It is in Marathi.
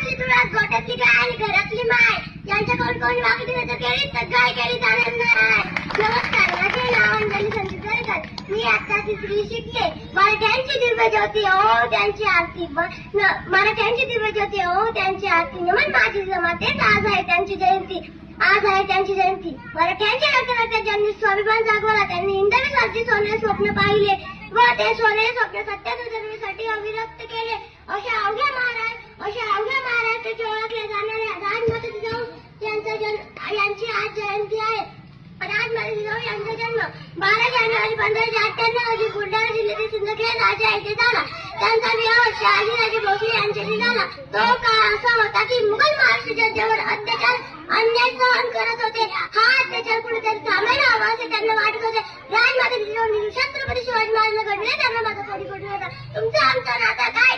हातातली तुळस गोट्यातली गाय आणि घरातली माय यांच्याकडून कोणी वाकडी नजर केली तर गाय केली जाणार नाही. नमस्कार, माझे नाव अंजली संदीप दरेकर. मी आता तिसरी शिकते. मराठ्यांची दिव्य ज्योती ओ त्यांची आरती, मराठ्यांची दिव्य ज्योती ओ त्यांची आरती. नमन माझी जमाते, आज आहे त्यांची जयंती, आज आहे त्यांची जयंती. मराठ्यांच्या रक्ताच्या ज्यांनी स्वाभिमान जागवला, त्यांनी हिंदवी सारखी सोने स्वप्न पाहिले व ते सोनेरी स्वप्न सत्यात उतरवण्यासाठी अविरक्त केले. अशा अवघ्या महाराष्ट्राचे ओळखले जाणाऱ्या राजमाता जिजाऊ यांची आज जयंती आहे. राजमाता जिजाऊ यांचा जन्म 12 जानेवारी 1598 रोजी बुलढाणा जिल्ह्यातील सिंदखेड राजा येथे झाला. त्यांचा विवाह शहाजीराजे भोसले यांच्याशी झाला. तो काळ असा होता की मुघल महाराष्ट्र जनतेवर अत्याचार अन्याय सहन करत होते. हा अत्याचार कुठेतरी थांबायला हवा असे त्यांना वाटत होते. राजमाता जिजाऊंनी छत्रपती शिवाजी महाराजांना घडले, त्यांना माझा कोणी होता. तुमचा आमचा नाता काय